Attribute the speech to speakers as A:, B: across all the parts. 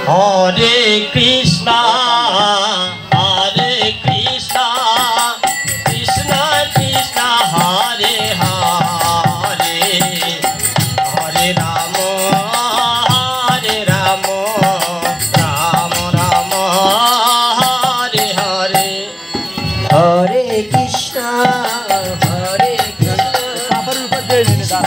A: Hare Krishna, Hare Krishna, Krishna Krishna, Hare Hare, Hare Rama, Hare Rama, Rama Rama, Hare Hare, Hare Krishna, Hare Krishna, Krishna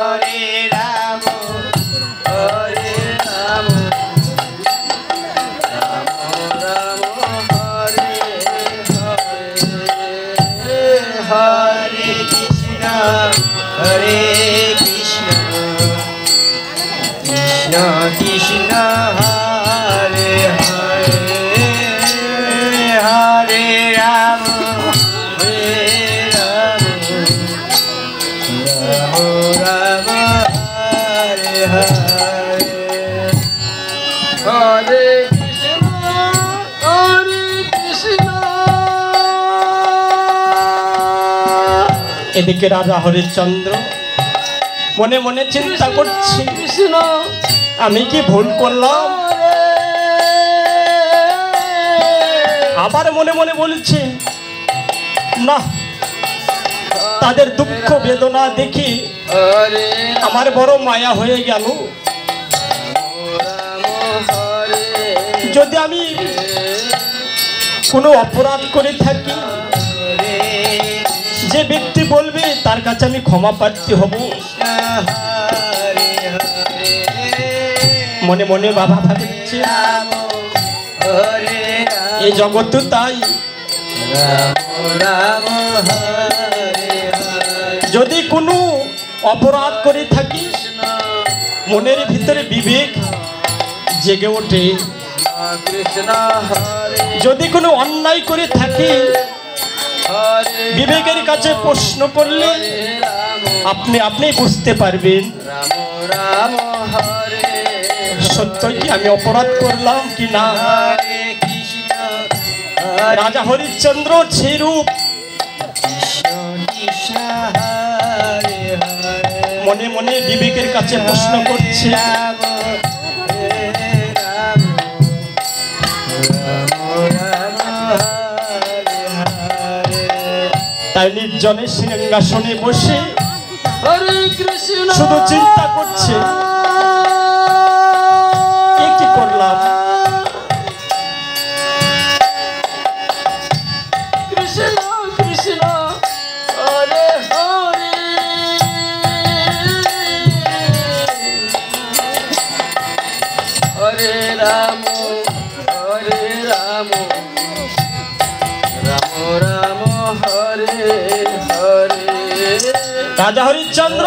A: Krishna, Hare Hare, Hare এদিকে রাজা হরিশ্চন্দ্র মনে মনে চিন্তা করছি, কৃষ্ণ আমি কি ভুল করলাম? আবার মনে মনে বলছে না, তাদের দুঃখ বেদনা দেখি আমার বড় মায়া হয়ে গেল। যদি আমি কোনো অপরাধ করে থাকি, যে ব্যক্তি বলবে তার কাছে আমি ক্ষমা প্রার্থী হব। মনে মনে বাবা ভাবছে এই জগৎ তাই, যদি কোনো অপরাধ করে থাকি মনের ভিতরে বিবেক জেগে ওঠে। যদি কোনো অন্যায় করে থাকি বিবেকের কাছে প্রশ্ন করলে আপনি আপনি বুঝতে পারবেন সত্যই কি আমি অপরাধ করলাম কি না। রাজা হরিশ্চন্দ্র সেই রূপ মনে মনে বিবেকের কাছে প্রশ্ন করছে। তাই নির্জনে সিংহাসনে বসে শুধু চিন্তা করছে কি করলাম। কৃষ্ণ কৃষ্ণ হরে হরে হরে রাম রাম রাম হরে হরে। রাজা হরিশ্চন্দ্র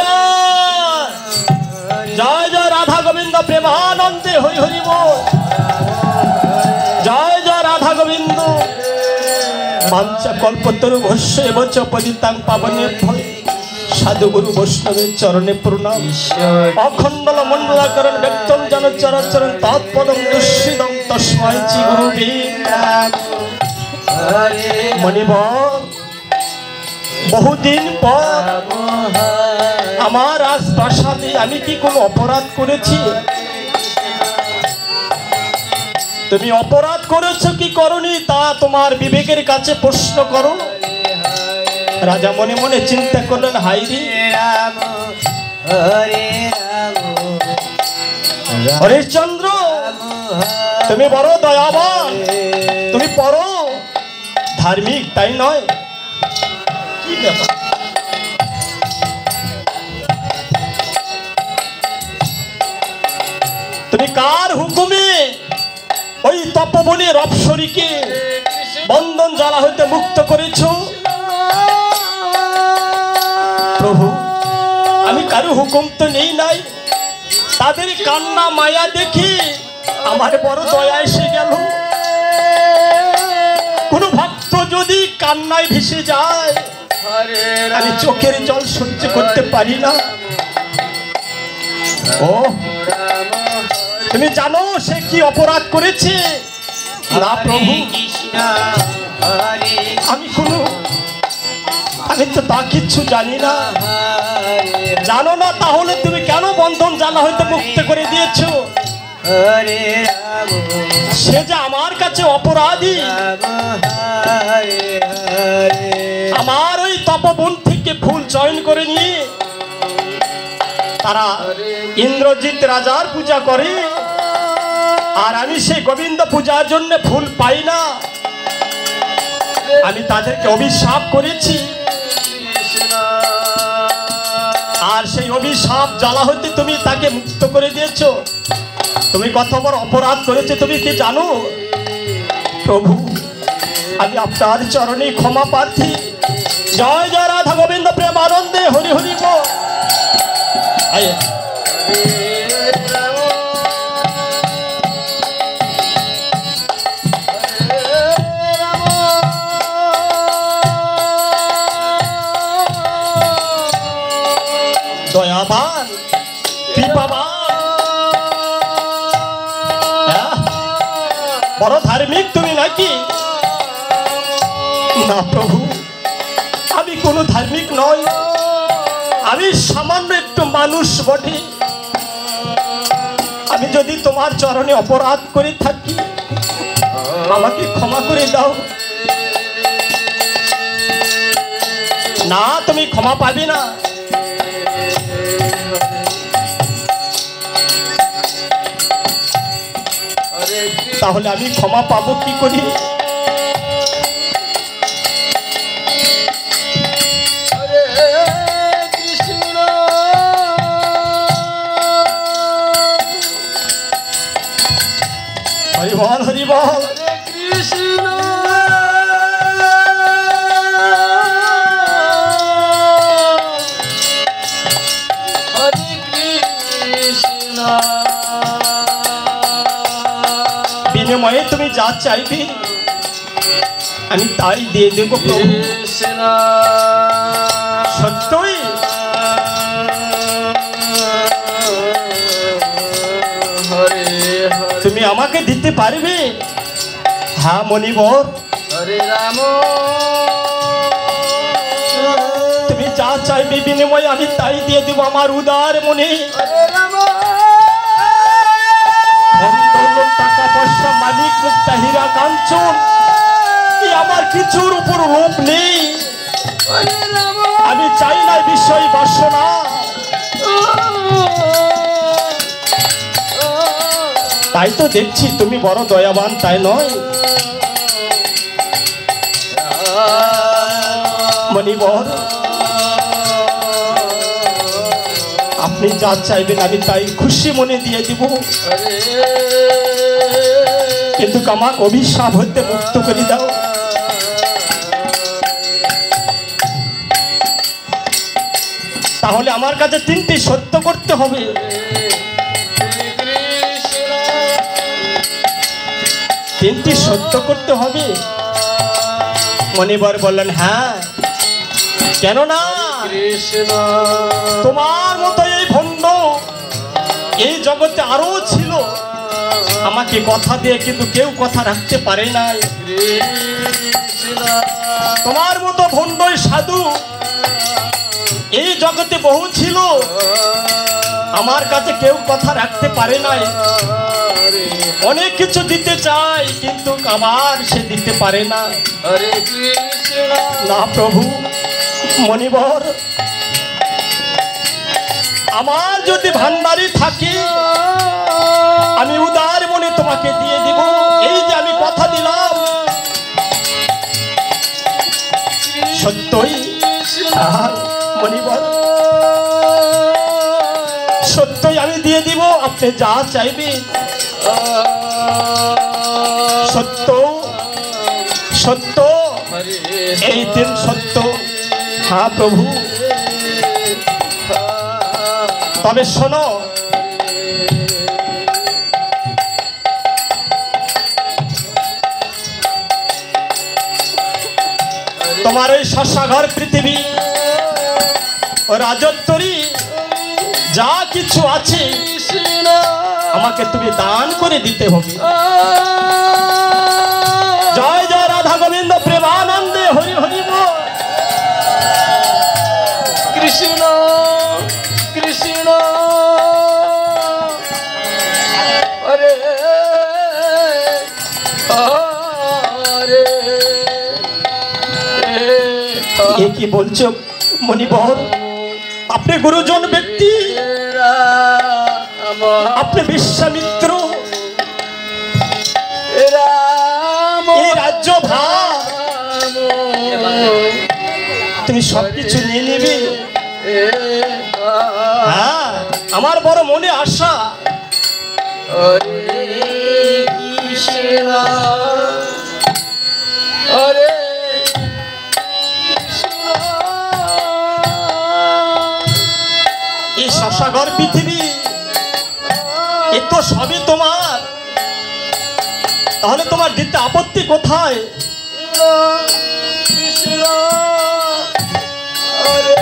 A: জয় জয় রাধা গোবিন্দ প্রেমানন্দে হরি হরি বল। জয় জয় রাধা গোবিন্দ। বাঞ্ছা কল্পতরু ভস্য এবচ পতিতাং পাবনেভ্যো সাধুগুরু বৈষ্ণবের চরণে প্রণাম। অখণ্ডল মণ্ডলাকরণ ব্যক্তম জন চরাচরণ তৎপদম দুঃসিদম তস্मै শ্রী গুরুবে মণিবর। বহুদিন পর আমার আজ প্রাসাদে আমি কি কোনো অপরাধ করেছি? তুমি অপরাধ করেছো কি করনি তা তোমার বিবেকের কাছে প্রশ্ন করো। রাজা মনে মনে চিন্তা করলেন, হাই রে হরিশ্চন্দ্র তুমি বড় দয়াবান, তুমি বড় ধার্মিক, তাই নয়? কি ব্যাপার? তুমি কার হুকুমে ওই তপবনের অপ্সরীকে বন্ধন জ্বালা হইতে মুক্ত করেছ? প্রভু আমি কারো হুকুম তো নেই নাই, তাদের কান্না মায়া দেখি আমার বড় দয়া এসে গেল। কোন ভক্ত যদি কান্নায় ভেসে যায় আমি চোখের জল সহ্য করতে পারি না। ও তুমি জানো সে কি অপরাধ করেছে? না প্রভু আমি তো তা কিচ্ছু জানি না। জানো না তাহলে তুমি কেন বন্ধন জ্বালা হইতে মুক্ত করে দিয়েছো? সে যে আমার কাছে অপরাধী। আমার ওই তপবন থেকে ফুল চয়ন করে নিয়ে তারা ইন্দ্রজিৎ রাজার পূজা করে, আর আমি সেই গোবিন্দ পূজার জন্য ফুল পাই না। আমি তাদেরকে অভিশাপ করেছি, আর সেই অভিশাপ জ্বালা হইতে তুমি তাকে মুক্ত করে দিয়েছো। তুমি কত বড় অপরাধ করেছো তুমি কি জানো? প্রভু আমি আপনার চরণে ক্ষমা প্রার্থী। জয় জয় রাধা গোবিন্দ প্রেমানন্দে হরি হরি বল। দয়াবান কৃপাবান বড় ধার্মিক তুমি নাকি? না প্রভু আমি কোনো ধার্মিক নই, আমি সামান্য একটু মানুষ বটে। আমি যদি তোমার চরণে অপরাধ করে থাকি আমাকে ক্ষমা করে দাও। না, তুমি ক্ষমা পাবে না। তাহলে আমি ক্ষমা পাবো কি করি? হরি বল, হরি বল।
B: কৃষ্ণ হরে কৃষ্ণ।
A: বিনিময়ে তুমি যা চাইবে আমি তাই দিয়ে দেবো প্রভু।
B: কৃষ্ণ
A: সত্যই
B: হরে হরে
A: তুমি আমাকে দিতে পারবে? হ্যাঁ মণিবর,
B: হরে রাম।
A: তুমি যা চাইবে বিনিময়ে আমি তাই দিয়ে দেবো আমার উদার মনে।
B: হরে রাম।
A: ধন দৌলত, টাকা পয়সা, মালিক মুক্তা, হীরা কাঞ্চন, এই আমার কিছুর উপর লোভ নেই।
B: হরে রাম।
A: আমি চাই না বিষয় বাসনা। তাই তো দেখছি তুমি বড় দয়াবান, তাই নয় মণিবর? আপনি যা চাইবেন আমি তাই খুশি মনে দিয়ে দিব, কিন্তু আমাকে অভিশাপ হতে মুক্ত করে দাও। তাহলে আমার কাছে তিনটি সত্য করতে হবে। তিনটি সত্য করতে হবে। মণিবর বললেন হ্যাঁ, কেন না?
B: কৃষ্ণ
A: তোমার মতো এই ভণ্ড এই জগতে আরো ছিল, আমাকে কথা দিয়ে কিন্তু কেউ কথা রাখতে পারে নাই।
B: কৃষ্ণ
A: তোমার মতো ভণ্ড সাধু এই জগতে বহু ছিল, আমার কাছে কেউ কথা রাখতে পারে নাই। অনেক কিছু দিতে চাই কিন্তু আমার সে দিতে পারে না।
B: হরে কৃষ্ণ
A: না প্রভু মণিবর, আমার যদি ভান্ডারি থাকে আমি উদার মনে তোমাকে দিয়ে দিব। এই যে আমি কথা দিলাম সত্যই মণিবর, সত্যই আমি দিয়ে দিব। আপনি যা চাইবেন সত্য সত্য, এই দিন সত্য। হ্যাঁ প্রভু, তবে শোনো, তোমার ওই শস্যাঘর পৃথিবী ও রাজত্বরী যা কিছু আছে আমাকে তুমি দান করে দিতে হবে। জয় জয় রাধা গোবিন্দ প্রেমানন্দে হরি হরি বল।
B: কৃষ্ণ কৃষ্ণ হরে হরে
A: এ কি বলছো মণিবর? আপনি গুরুজন ব্যক্তি,
B: রাম
A: আপনি বিশ্বামিত্র,
B: রাম
A: এই রাজ্য ভার তুমি সবকিছু নিয়ে নেবে। হ্যাঁ, আমার বড় মনে আশা।
B: হরে কৃষ্ণ হরে
A: এই শস্যাঘর পৃথিবী এ তো সবই তোমার, তাহলে তোমার দিতে আপত্তি কোথায়?
B: কৃষ্ণ হরে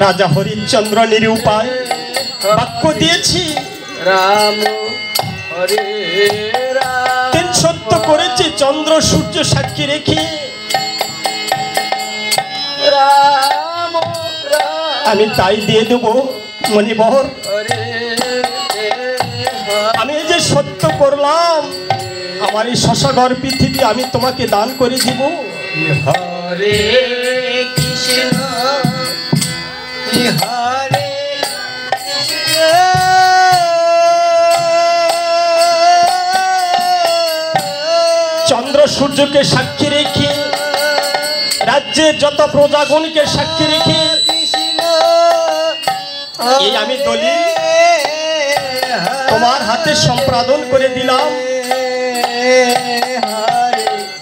A: রাজা হরিশ্চন্দ্র নিরুপায় বাক্য দিয়েছি,
B: রাম হরে রাম
A: তিন সত্য করেছি চন্দ্র সূর্য সাক্ষী রেখে।
B: রাম রাম
A: আমি তাই দিয়ে দেব মণিবর।
B: হরে
A: আমি এই যে মুক্ত করলাম, আমার এই শশাগর পৃথিবী আমি তোমাকে দান করে দিব।
B: হরে কৃষ্ণ হরে
A: চন্দ্র সূর্যকে সাক্ষী রেখে, রাজ্যের যত প্রজাগণকে সাক্ষী রেখে এই আমি দলিল তোমার হাতে সম্পাদন করে দিলাম।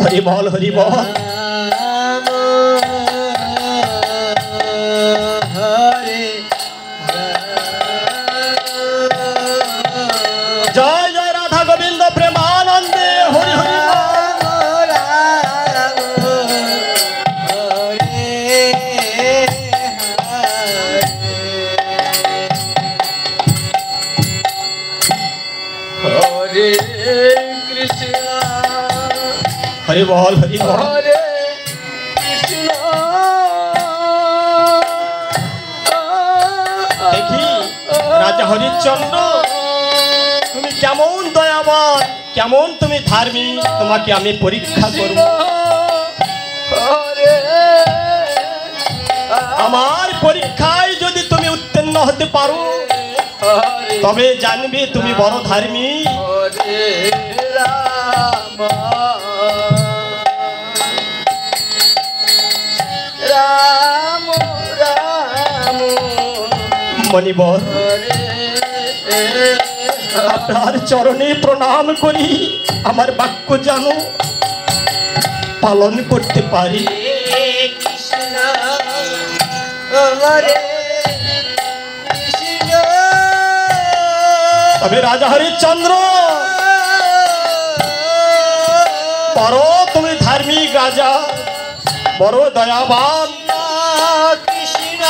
A: হরি বল, হরি বল। জয় জয় রাধা গোবিন্দ প্রেমানন্দে হরি হরি বল।
B: হরে কৃষ্ণ
A: হরি বল, হরি বল।
B: হরে কৃষ্ণ
A: দেখি রাজা হরিশ্চন্দ্র তুমি কেমন দয়াবান, কেমন তুমি ধার্মিক, তোমাকে আমি পরীক্ষা করব।
B: হরে
A: আমার পরীক্ষায় যদি তুমি উত্তীর্ণ হতে পারো তবে জানবে তুমি বড় ধার্মিক।
B: হরে রাম রাম রাম
A: মণিবর,
B: হরে
A: আপনার চরণে প্রণাম করি, আমার বাক্য জানো পালন করতে পারি।
B: কৃষ্ণ হরে কৃষ্ণ
A: তবে রাজা হরিশ্চন্দ্র বড় তুমি ধার্মিক রাজা, বড় দয়াবান,
B: কৃষ্ণ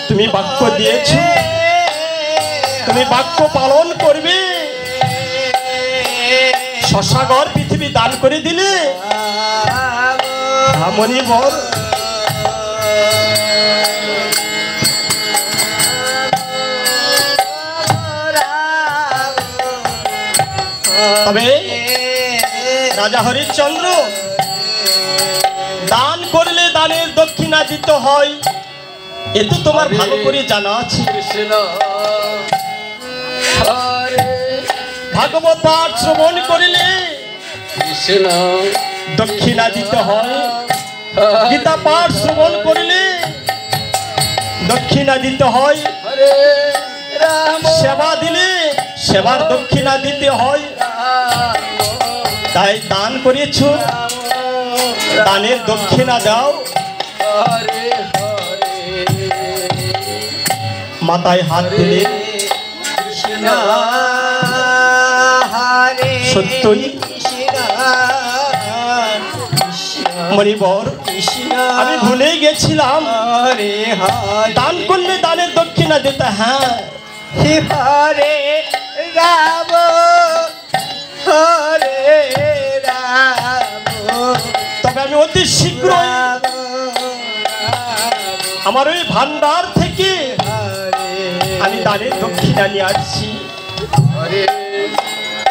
A: তুমি বাক্য দিয়েছ, তুমি বাক্য পালন করবে। শশাগর পৃথিবী দান করে দিলে মণিবর। তবে রাজা হরিশ্চন্দ্র দান করলে দানের দক্ষিণা দিতে হয়, এ তো তোমার ভালো করে জানা আছে।
B: কৃষ্ণ হরে
A: ভাগবত পাঠ শ্রবণ করিলে
B: কৃষ্ণ
A: দক্ষিণা দিতে হয়, গীতা পাঠ শ্রবণ করিলে দক্ষিণা দিতে হয়,
B: হরে রাম
A: সেবা দিলে সেবার দক্ষিণা দিতে হয়। তাই দান করেছ, দানের দক্ষিণা দাও।
B: হরে হরে
A: মাথায় হাত দিলে
B: কৃষ্ণ হরে
A: সত্যই
B: কৃষ্ণ
A: মণিবর,
B: কৃষ্ণ
A: আমি ভুলেই গেছিলাম
B: হরে হরে
A: দান করলে দানের দক্ষিণা দিতে। হ্যাঁ,
B: হরে রাম হরে রাম
A: তবে আমি অতি শীঘ্রই আমার ওই ভান্ডার থেকে আমি দানের দক্ষিণা নিয়ে আসছি।
B: হরে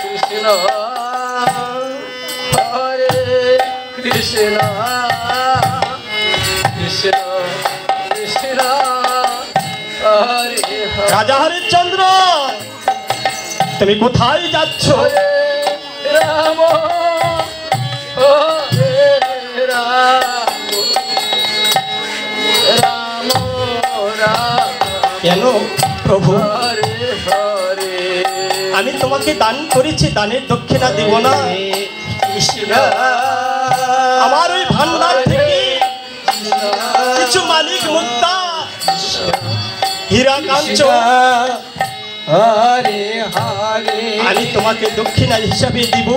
B: কৃষ্ণ হরে কৃষ্ণ কৃষ্ণ কৃষ্ণ হরে হরে
A: রাজা হরিশ্চন্দ্র তুমি কোথায় যাচ্ছ?
B: রাম হরে রাম রাম রাম
A: কেন প্রভু,
B: হরে হরে
A: আমি তোমাকে দান করেছি, দানের দক্ষিণা দিব না?
B: কৃষ্ণ
A: আমার ওই ভান্ডার থেকে কিছু মালিক মুক্তা হীরা কাঞ্চন
B: হরে হরে
A: আমি তোমাকে দক্ষিণা হিসাবে দিব।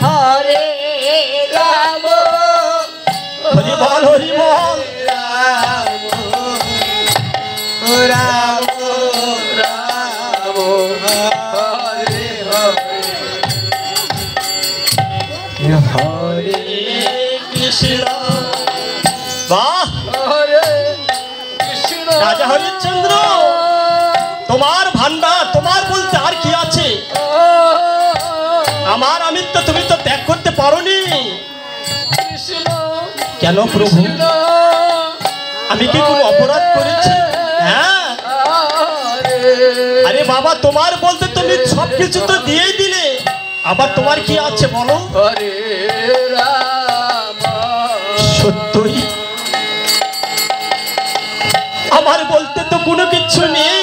B: হরে রাম
A: হরি বল, হরি বল।
B: রাম রাম রাম হরে হরে হরে
A: কৃষ্ণ। বাহ,
B: হরে কৃষ্ণ
A: রাজা হরিশ্চন্দ্র তোমার ভান্ডার, তোমার বলতে আর কি আছে? আমার আমিত্ব তুমি তো ত্যাগ করতে পারোনি।
B: কৃষ্ণ
A: কেন প্রভু? আমি কি কোনো অপরাধ করেছি? হ্যাঁ, আরে বাবা, তোমার বলতে তুমি সবকিছু তো দিয়েই দিলে, আবার তোমার কি আছে বলো?
B: হরে রাম
A: সত্যই আমার বলতে তো কোনো কিছু নেই।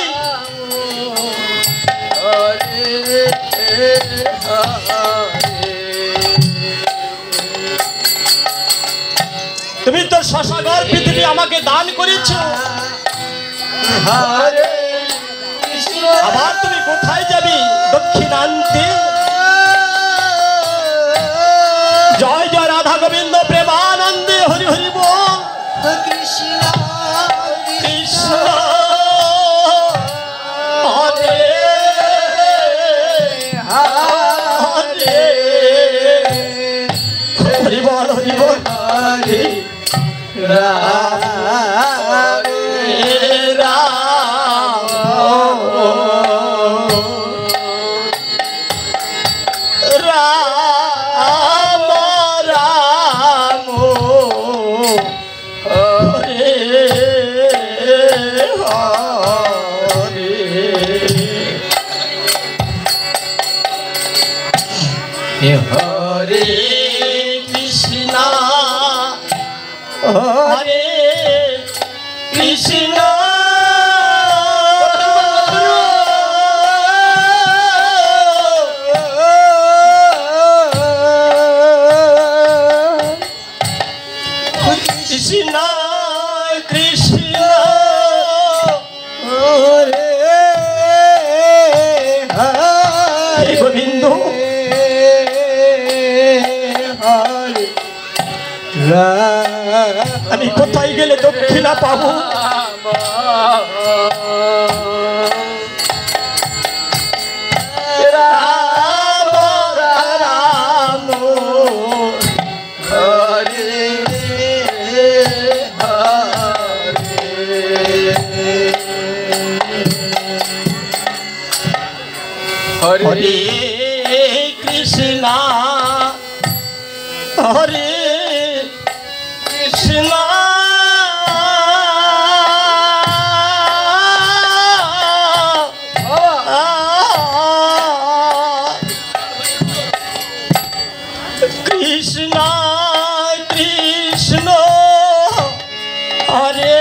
B: হরে
A: তুমি তো শশাগর পৃথিবী আমাকে দান করেছো,
B: হরে কৃষ্ণ
A: আবার তুমি কোথায় যাবি? দক্ষিণান্তে। জয় জয় রাধা গোবিন্দ প্রেমানন্দে হরি হরি বল।
B: কৃষ্ণ
A: কৃষ্ণ হরে হরে হরি বল হরি বল
B: হরে রাম হরে
A: কৃষ্ণ হরে কৃষ্ণ কৃষ্ণ কৃষ্ণ
B: হরে
A: হরে গোবিন্দ
B: হরে রাম
A: আমি কোথায় গেলে দক্ষিণা পাবো? রাম রাম
B: হরে হরে
A: হরে কৃষ্ণ হরে কৃষ্ণ কৃষ্ণ কৃষ্ণ হরে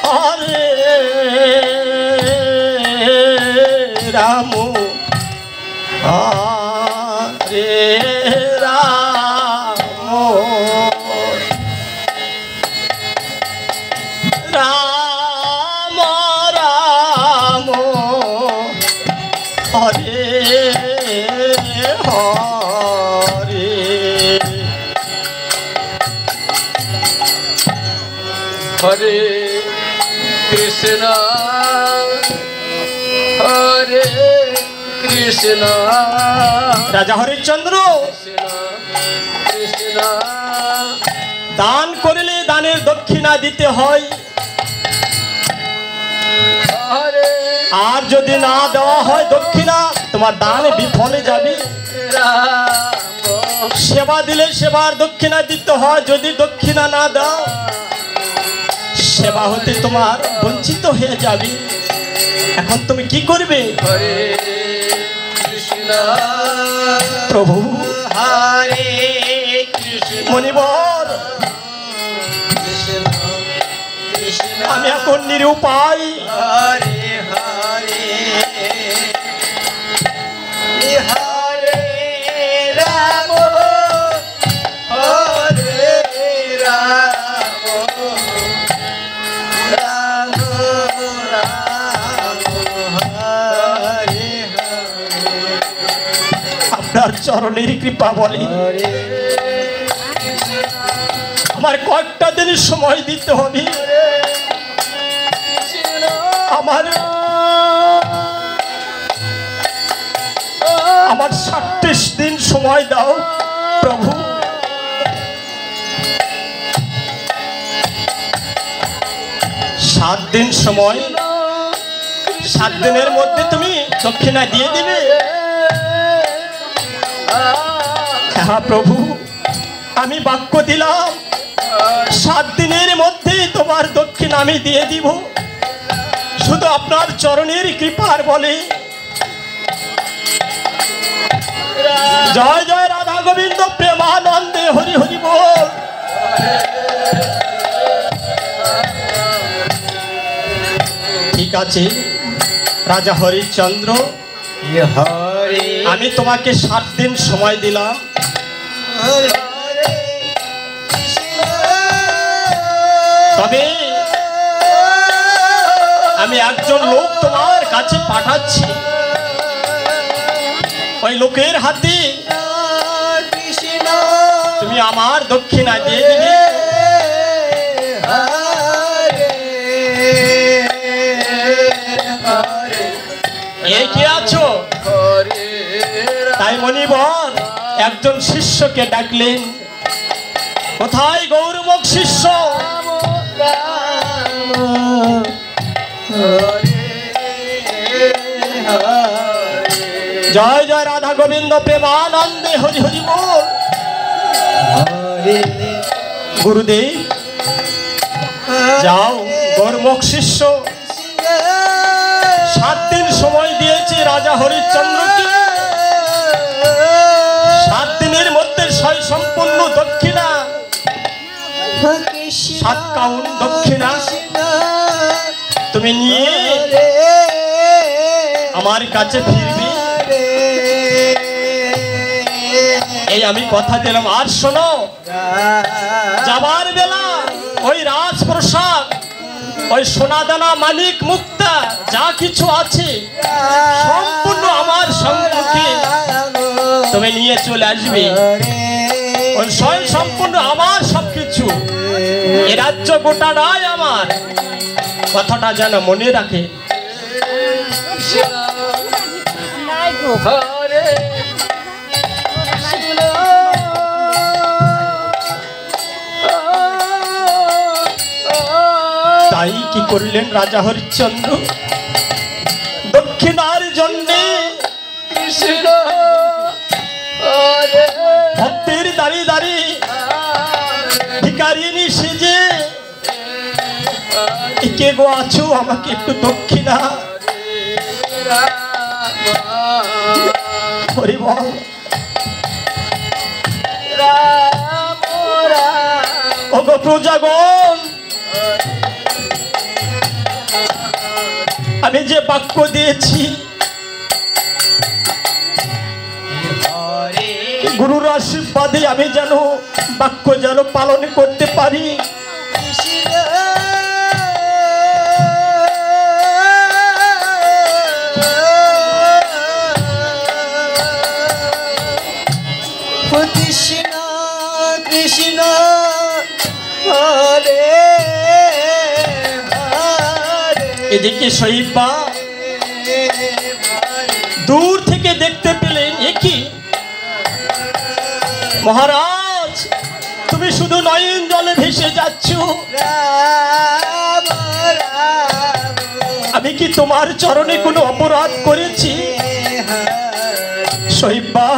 A: হরে রাম হরে রাম রাম রাম হরে হরে
B: হরে কৃষ্ণ হরে কৃষ্ণ
A: রাজা হরিশ্চন্দ্র
B: কৃষ্ণ
A: দান করলে দানের দক্ষিণা দিতে হয়,
B: হরে
A: আর যদি না দেওয়া হয় দক্ষিণা তোমার দান বিফলে যাবে।
B: রাম
A: সেবা দিলে সেবার দক্ষিণা দিতে হয়, যদি দক্ষিণা না দাও সেবা হতে তোমার বঞ্চিত হয়ে যাবে। এখন তুমি কি করবে?
B: হরে কৃষ্ণ
A: প্রভু
B: হরে কৃষ্ণ
A: মণিবর,
B: কৃষ্ণ কৃষ্ণ
A: আমি এখন নিরুপায়।
B: হরে হরে হরে রাম হরে রাম রাম রাম হরে
A: আপনার চরণের কৃপা বলে
B: হরে
A: আমার কয়েকটা দিন সময় দিতে হবে।
B: কৃষ্ণ
A: আমার আমার 37 দিন সময় দাও প্রভু। 7 দিন সময়, 7 দিনের মধ্যে তুমি দক্ষিণা দিয়ে দিবে? হ্যাঁ প্রভু, আমি বাক্য দিলাম 7 দিনের মধ্যেই তোমার দক্ষিণা আমি দিয়ে দিব, শুধু আপনার চরণের কৃপার বলে। জয় জয় রাধা গোবিন্দ প্রেমানন্দে হরি হরি বল। ঠিক আছে রাজা হরিশ্চন্দ্র, আমি তোমাকে 7 দিন সময় দিলাম। তবে আমি একজন লোক তোমার কাছে পাঠাচ্ছি, ওই লোকের হাতে তুমি আমার দক্ষিণা দিয়ে দিবে। কে আছো? তাই মণিবর একজন শিষ্যকে ডাকলেন। কোথায় গৌরমুখ শিষ্য? জয় জয় রাধা গোবিন্দ প্রেমানন্দে হরি হরি বল। গুরুদেব যাও, গৌরমুখ শিষ্য 7 দিন সময় দিয়েছে রাজা হরিশ্চন্দ্রকে। 7 দিনের মধ্যে সম্পূর্ণ দক্ষিণা, 7 কাউন দক্ষিণা তুমি নিয়ে আমার কাছে ফিরবে, এই আমি কথা দিলাম। আর শোনো, যাবার বেলা ওই রাজপ্রসাদ, ওই সোনাদানা মানিক মুক্তা যা কিছু আছে সম্পূর্ণ আমার সম্মুখে তুমি নিয়ে চলে আসবে। ওই সম্পূর্ণ আমার সবকিছু, এ রাজ্য গোটাটাই আমার, কথাটা যেন মনে রাখে। তাই কি করলেন রাজা হরিশ্চন্দ্র? দক্ষিণার জন্যে ভক্তের দাঁড়িয়ে দাঁড়িয়ে ভিখারিনী সেজে, কে গো আছো, আমাকে একটু দক্ষিণা। হরি বল। ওগো প্রজাগণ, আমি যে বাক্য দিয়েছি গুরুর আশীর্বাদে আমি যেন বাক্য যেন পালন করতে পারি।
B: কৃষ্ণ কৃষ্ণ হরে
A: এদিকে শহীদবা দূর থেকে দেখতে পেলেন, একই মহারাজ, তুমি শুধু নয়ন জলে ভেসে যাচ্ছ, আমি কি তোমার চরণে কোনো অপরাধ করেছি? শহীদবা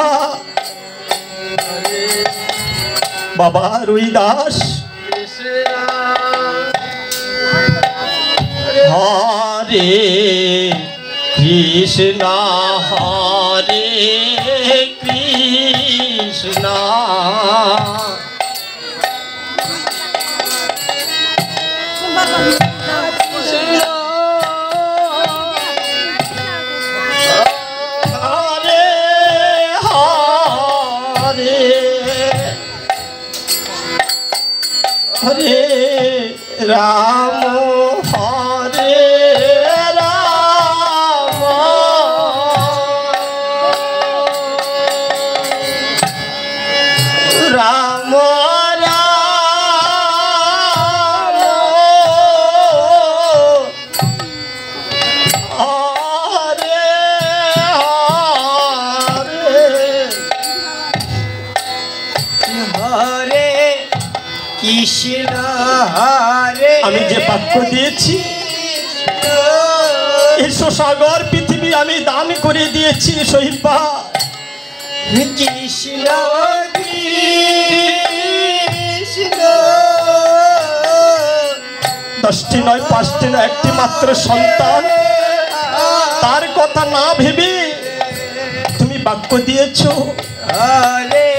A: বাবা রুইদাস, হরে কৃষ্ণ হরে কৃষ্ণ হরে হরে হরে রাম হরে রাম রাম রাম হরে
B: হরে কৃষ্ণ হরে।
A: আমি যে বাক্য দিয়েছি, সাগর পৃথিবী আমি দান করে দিয়েছি সহিবা।
B: কৃষ্ণ কৃষ্ণ
A: 10টি নয় 5টি নয় একটি মাত্র সন্তান, তার কথা না ভেবে তুমি বাক্য দিয়েছ
B: হরে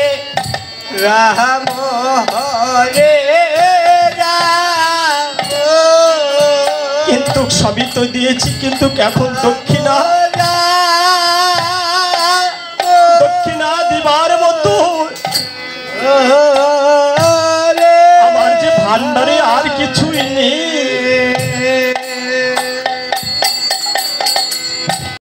B: রাম হরে রাম,
A: কিন্তু সবই তো দিয়েছি, কিন্তু এখন দক্ষিণা দিবার মতো